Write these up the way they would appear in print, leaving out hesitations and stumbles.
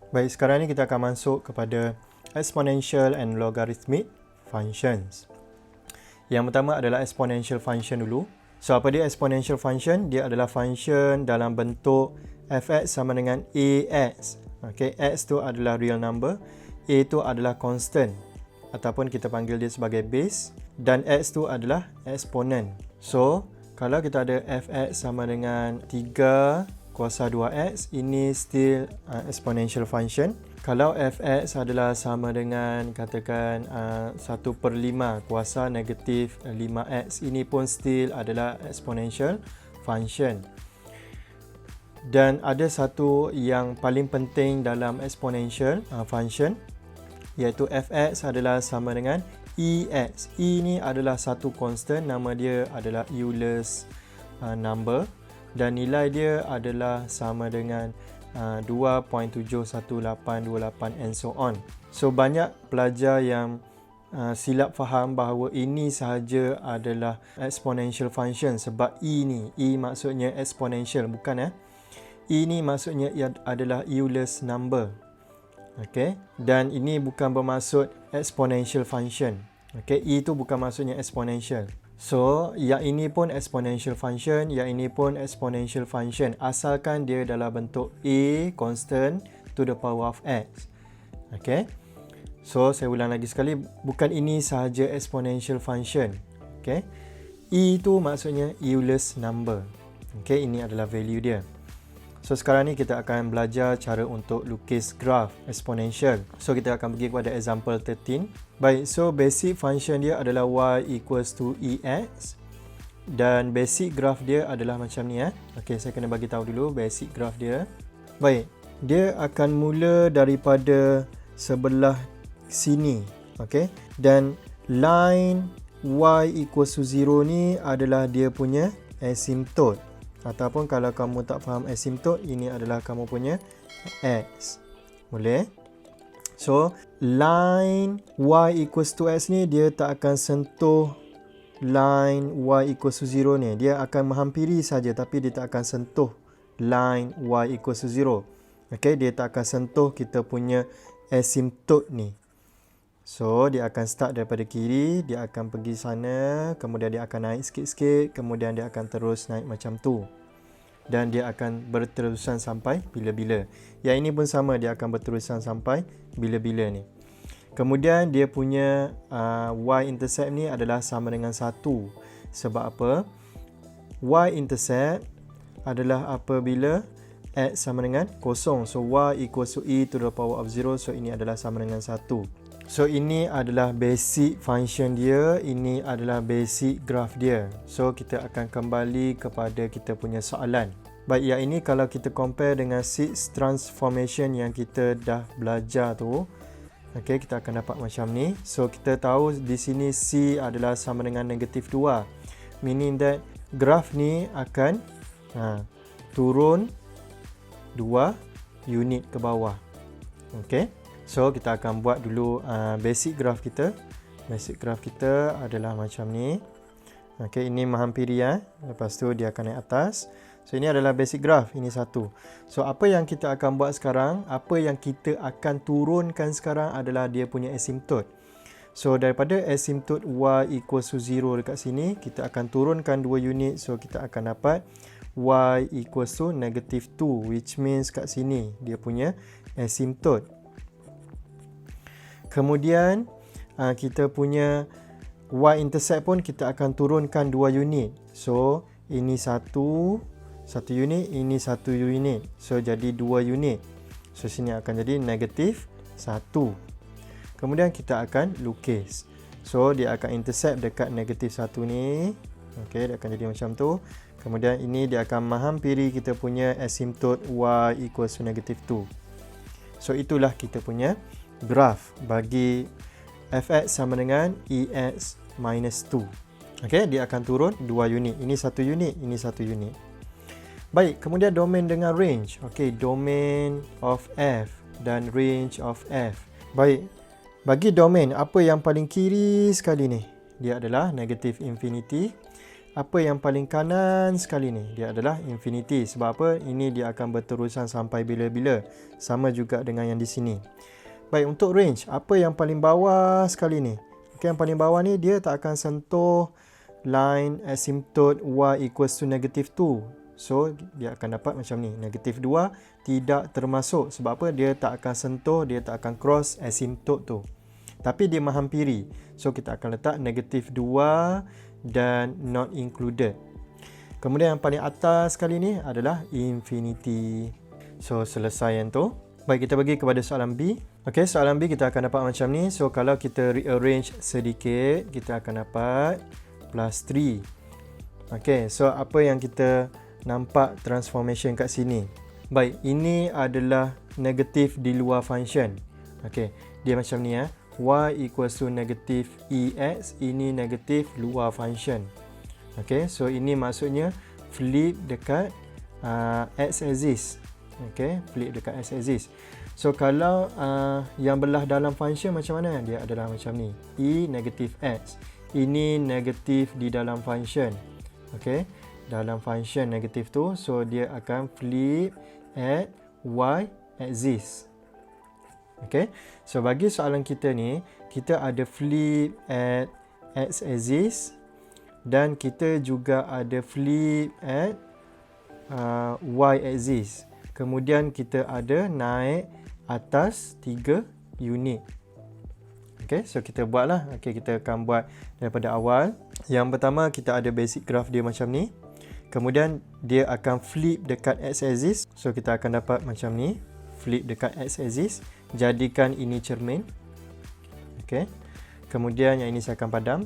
Baik, sekarang ni kita akan masuk kepada exponential and logarithmic functions. Yang pertama adalah exponential function dulu. So, apa dia exponential function? Dia adalah function dalam bentuk fx sama dengan ax. Okay, x tu adalah real number, a tu adalah constant ataupun kita panggil dia sebagai base, dan x tu adalah exponent. So, kalau kita ada fx sama dengan 3 kuasa 2x, ini still exponential function. Kalau fx adalah sama dengan katakan 1/5 kuasa negatif 5x, ini pun still adalah exponential function. Dan ada satu yang paling penting dalam exponential function, iaitu fx adalah sama dengan ex. E ni adalah satu constant, nama dia adalah Euler's number, dan nilai dia adalah sama dengan 2.71828 and so on. So, banyak pelajar yang silap faham bahawa ini sahaja adalah exponential function sebab E ni, E maksudnya exponential, bukan E ni maksudnya ia adalah Euler's number. Okay? Dan ini bukan bermaksud exponential function. Okay? E tu bukan maksudnya exponential. So, yang ini pun exponential function, yang ini pun exponential function, asalkan dia dalam bentuk a constant to the power of x. Okay? So, saya ulang lagi sekali, bukan ini sahaja exponential function. Okay? E tu maksudnya Euler's number. Okay? Ini adalah value dia. So, sekarang ni kita akan belajar cara untuk lukis graf exponential. So, kita akan pergi kepada example 13. Baik, so basic function dia adalah y equals to ex. Dan basic graf dia adalah macam ni. Okey, saya kena bagi tahu dulu basic graf dia. Baik, dia akan mula daripada sebelah sini. Okey, dan line y equals to 0 ni adalah dia punya asymptote. Ataupun kalau kamu tak faham asymptote, ini adalah kamu punya x. Boleh? So, line y equals to x ni dia tak akan sentuh line y equals to 0 ni. Dia akan menghampiri saja, tapi dia tak akan sentuh line y equals to 0. Okay, dia tak akan sentuh kita punya asymptote ni. So, dia akan start daripada kiri, dia akan pergi sana, kemudian dia akan naik sikit-sikit, kemudian dia akan terus naik macam tu. Dan dia akan berterusan sampai bila-bila. Yang ini pun sama, dia akan berterusan sampai bila-bila ni. Kemudian dia punya y-intercept ni adalah sama dengan 1. Sebab apa? Y-intercept adalah apabila x sama dengan 0. So, y equals to e to the power of 0. So, ini adalah sama dengan 1. So, ini adalah basic function dia, ini adalah basic graph dia. So, kita akan kembali kepada kita punya soalan. Baik, yang ini kalau kita compare dengan six transformation yang kita dah belajar tu, okay, kita akan dapat macam ni. So, kita tahu di sini C adalah sama dengan negatif 2. Meaning that graph ni akan turun 2 unit ke bawah. Okay. So, kita akan buat dulu basic graph kita. Basic graph kita adalah macam ni. Okay, ini menghampiri lepas tu dia akan naik atas. So, ini adalah basic graph. Ini satu. So, apa yang kita akan buat sekarang, apa yang kita akan turunkan sekarang adalah dia punya asymptote. So, daripada asymptote y equals to 0 dekat sini, kita akan turunkan 2 unit. So, kita akan dapat y equals to negative 2, which means kat sini dia punya asymptote. Kemudian kita punya y-intercept pun kita akan turunkan 2 unit. So, ini satu unit, ini satu unit. So, jadi 2 unit. So, sini akan jadi negatif 1. Kemudian kita akan lukis. So, dia akan intercept dekat negatif 1 ni. Okay, dia akan jadi macam tu. Kemudian ini dia akan menghampiri kita punya asymptote y equals to negative 2. So, itulah kita punya graf bagi fx sama dengan ex minus 2. Okey, dia akan turun 2 unit. Ini 1 unit, ini 1 unit. Baik, kemudian domain dengan range. Okey, domain of f dan range of f. Baik, bagi domain, apa yang paling kiri sekali ni? Dia adalah negative infinity. apa yang paling kanan sekali ni? Dia adalah infinity. Sebab apa? Ini dia akan berterusan sampai bila-bila. Sama juga dengan yang di sini. Baik, untuk range, apa yang paling bawah sekali ni? Okay, yang paling bawah ni dia tak akan sentuh line asymptote y equals to negative 2. So, dia akan dapat macam ni. Negative 2 tidak termasuk. Sebab apa? Dia tak akan sentuh, dia tak akan cross asymptote tu. Tapi dia menghampiri. So, kita akan letak negative 2 dan not included. Kemudian yang paling atas kali ni adalah infinity. So, selesai yang tu. Baik, kita pergi kepada soalan B. Okey, soalan B kita akan dapat macam ni. So, kalau kita rearrange sedikit, kita akan dapat plus 3. Okey, so apa yang kita nampak transformation kat sini? Baik, ini adalah negatif di luar function. Okey, dia macam ni y equals to negative ex, ini negatif luar function. Okay, so ini maksudnya flip dekat x axis. Okay, flip dekat x axis. So kalau yang belah dalam function macam mana? Dia adalah macam ni, e negative x. Ini negatif di dalam function. Okay, dalam function negatif tu, so dia akan flip at y axis. Okay, so bagi soalan kita ni, kita ada flip at x axis dan kita juga ada flip at y axis. Kemudian kita ada naik atas 3 unit. Okay, so kita buatlah. Okay, kita akan buat daripada awal. Yang pertama, kita ada basic graph dia macam ni. Kemudian dia akan flip dekat x axis. So kita akan dapat macam ni, flip dekat x axis. Jadikan ini cermin. Okey. Kemudian yang ini saya akan padam.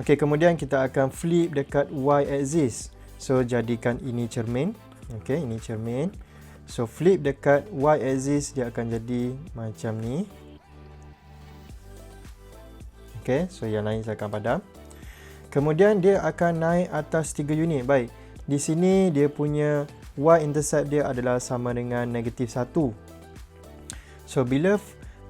Okey, kemudian kita akan flip dekat y axis. So jadikan ini cermin. Okey, ini cermin. So flip dekat y axis, dia akan jadi macam ni. Okey, so yang lain saya akan padam. Kemudian dia akan naik atas 3 unit. Baik. Di sini dia punya y-intercept dia adalah sama dengan negatif 1. So, bila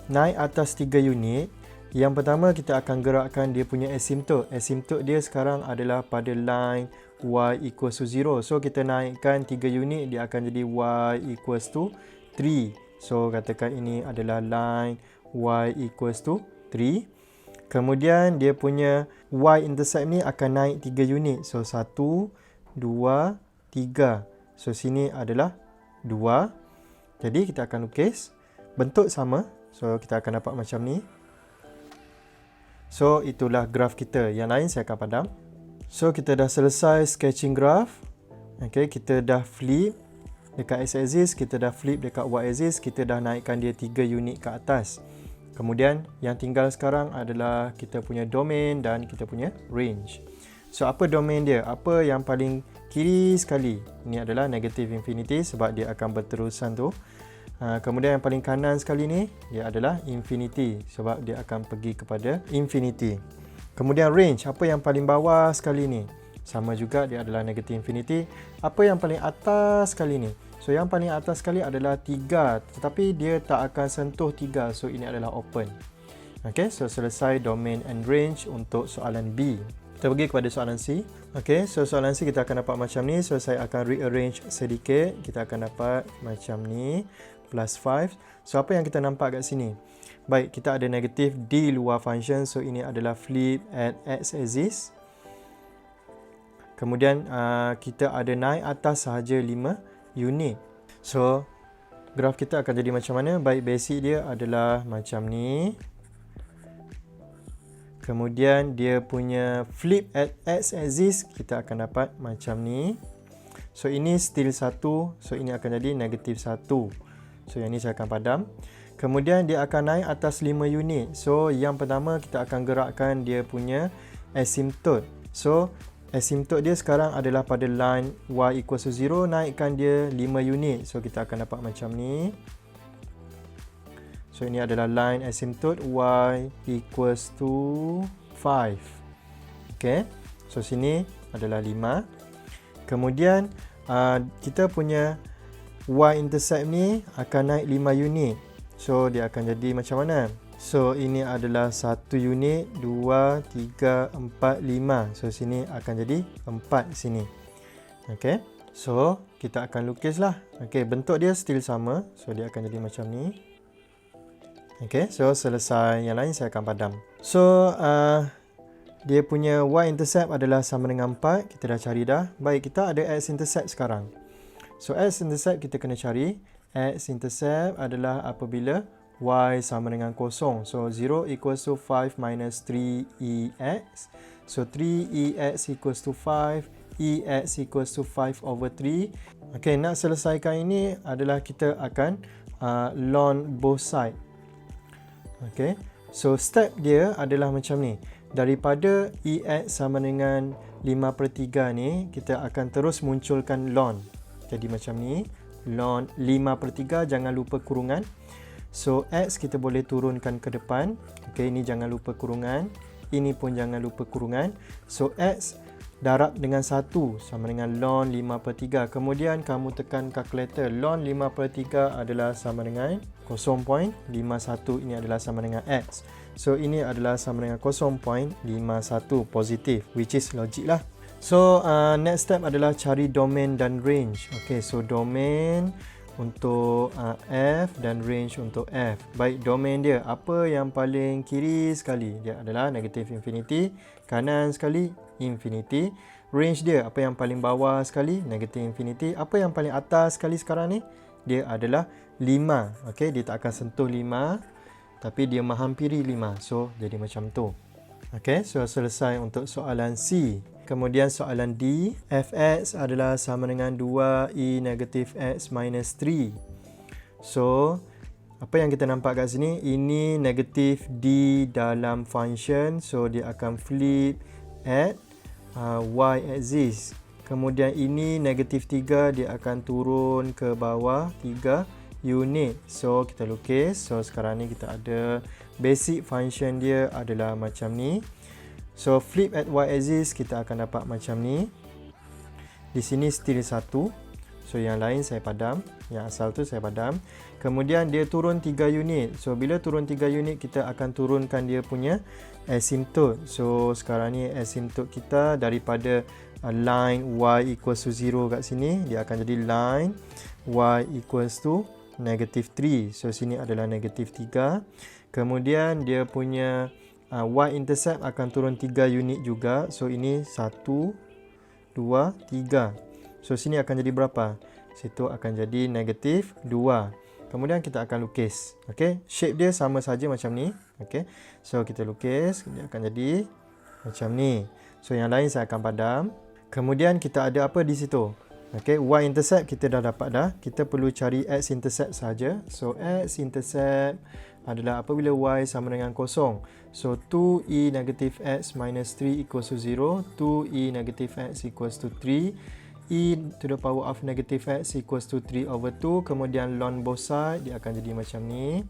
naik atas 3 unit, yang pertama kita akan gerakkan dia punya asymptote. Asymptote dia sekarang adalah pada line y equals to 0. So, kita naikkan 3 unit, dia akan jadi y equals to 3. So, katakan ini adalah line y equals to 3. Kemudian, dia punya y-intercept ni akan naik 3 unit. So, 1, 2, 3. So, sini adalah 2. Jadi, kita akan lukis. Bentuk sama. So, kita akan dapat macam ni. So, itulah graf kita. Yang lain saya akan padam. So, kita dah selesai sketching graph. Okay, kita dah flip dekat x-axis. Kita dah flip dekat y-axis. Kita dah naikkan dia 3 unit ke atas. Kemudian, yang tinggal sekarang adalah kita punya domain dan kita punya range. So, apa domain dia? Apa yang paling kiri sekali? Ini adalah negative infinity sebab dia akan berterusan tu. Kemudian yang paling kanan sekali ni, dia adalah infinity sebab dia akan pergi kepada infinity. Kemudian range, apa yang paling bawah sekali ni? Sama juga, dia adalah negative infinity. Apa yang paling atas sekali ni? So, yang paling atas sekali adalah 3. Tetapi dia tak akan sentuh 3. So, ini adalah open. Okay, so selesai domain and range untuk soalan B. Kita pergi kepada soalan C. Okay, so soalan C kita akan dapat macam ni. So, saya akan rearrange sedikit. Kita akan dapat macam ni. Plus 5. So, apa yang kita nampak kat sini? Baik, kita ada negatif di luar function. So, ini adalah flip at x-axis. Kemudian, kita ada naik atas sahaja 5 unit. So, graf kita akan jadi macam mana? Baik, basic dia adalah macam ni. Kemudian, dia punya flip at x-axis, kita akan dapat macam ni. So, ini still 1. So, ini akan jadi negatif 1. So, yang ni saya akan padam. Kemudian, dia akan naik atas 5 unit. So, yang pertama, kita akan gerakkan dia punya asymptote. So, asymptote dia sekarang adalah pada line y equals to 0. Naikkan dia 5 unit. So, kita akan dapat macam ni. So, ini adalah line asymptote y equals to 5. Okay. So, sini adalah 5. Kemudian, kita punya y-intercept ni akan naik 5 unit. So, dia akan jadi macam mana? So ini adalah 1 unit, 2, 3, 4, 5. So sini akan jadi 4 sini. Okey. So kita akan lukislah. Okey, bentuk dia still sama. So dia akan jadi macam ni. Okey, so selesai. Yang lain saya akan padam. So dia punya y-intercept adalah sama dengan 4. Kita dah cari dah. Baik, kita ada x-intercept sekarang. So x-intercept kita kena cari. X-intercept adalah apabila y sama dengan 0. So 0 equals to 5 minus 3ex. So 3ex equals to 5. Ex equals to 5 over 3. Okay, nak selesaikan ini adalah kita akan ln both side. Okay, so step dia adalah macam ni. Daripada ex sama dengan 5/3 ni, kita akan terus munculkan ln. Jadi macam ni. Ln 5/3, jangan lupa kurungan. So x kita boleh turunkan ke depan. Okey, ini jangan lupa kurungan. Ini pun jangan lupa kurungan. So x darab dengan 1 sama dengan ln 5/3. Kemudian kamu tekan kalkulator. Ln 5/3 adalah sama dengan 0.51. Ini adalah sama dengan x. So ini adalah sama dengan 0.51 positif, which is logik lah. So next step adalah cari domain dan range. Okey, so domain untuk F dan range untuk F. Baik, domain dia apa yang paling kiri sekali? Dia adalah negative infinity. Kanan sekali infinity. Range dia apa yang paling bawah sekali? Negative infinity. Apa yang paling atas sekali sekarang ni? Dia adalah 5. Okey, dia tak akan sentuh 5, tapi dia menghampiri 5. So jadi macam tu. Okey, so selesai untuk soalan C. Kemudian soalan D, fx adalah sama dengan 2e negatif x minus 3. So, apa yang kita nampak kat sini, ini negatif D dalam function. So, dia akan flip at y-axis. Kemudian ini negatif 3, dia akan turun ke bawah 3 unit. So, kita lukis. So, sekarang ni kita ada basic function dia adalah macam ni. So flip at y-axis kita akan dapat macam ni. Di sini still 1. So yang lain saya padam. Yang asal tu saya padam. Kemudian dia turun 3 unit. So bila turun 3 unit kita akan turunkan dia punya asymptote. So sekarang ni asymptote kita daripada line y equals to 0 kat sini. Dia akan jadi line y equals to negative 3. So sini adalah negative 3. Kemudian dia punya y-intercept akan turun 3 unit juga. So ini 1, 2, 3. So sini akan jadi berapa? Situ akan jadi negatif 2. Kemudian kita akan lukis. Okay, shape dia sama saja macam ni. Okay, so kita lukis. Dia akan jadi macam ni. So yang lain saya akan padam. Kemudian kita ada apa di situ? Okay, y-intercept kita dah dapat dah. Kita perlu cari x-intercept saja. So x-intercept adalah apabila y sama dengan 0. So 2e negative x minus 3 equals to 0. 2e negative x equals to 3. E to the power of negative x equals to 3 over 2. Kemudian ln both side dia akan jadi macam ni.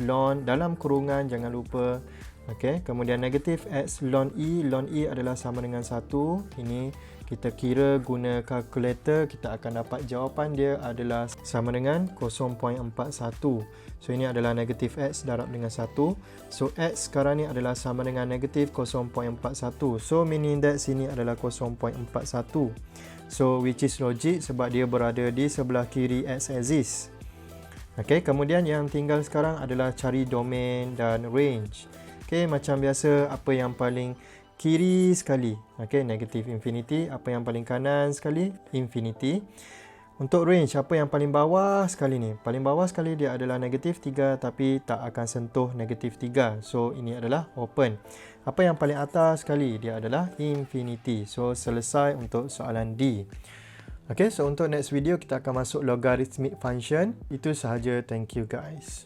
Ln dalam kurungan jangan lupa. Okay, kemudian negative x ln e adalah sama dengan 1. Ini kita kira guna kalkulator, kita akan dapat jawapan dia adalah sama dengan 0.41. So ini adalah negative x darab dengan 1. So x sekarang ni adalah sama dengan negative 0.41. So min index sini adalah 0.41. So which is logic sebab dia berada di sebelah kiri x-axis. Okay, kemudian yang tinggal sekarang adalah cari domain dan range. Okay, macam biasa apa yang paling kiri sekali, okay, negative infinity. Apa yang paling kanan sekali, infinity. Untuk range, apa yang paling bawah sekali ni? Paling bawah sekali dia adalah negatif 3 tapi tak akan sentuh negatif 3. So ini adalah open. Apa yang paling atas sekali? Dia adalah infinity. So selesai untuk soalan D. Okay, so untuk next video kita akan masuk logarithmic function. Itu sahaja. Thank you guys.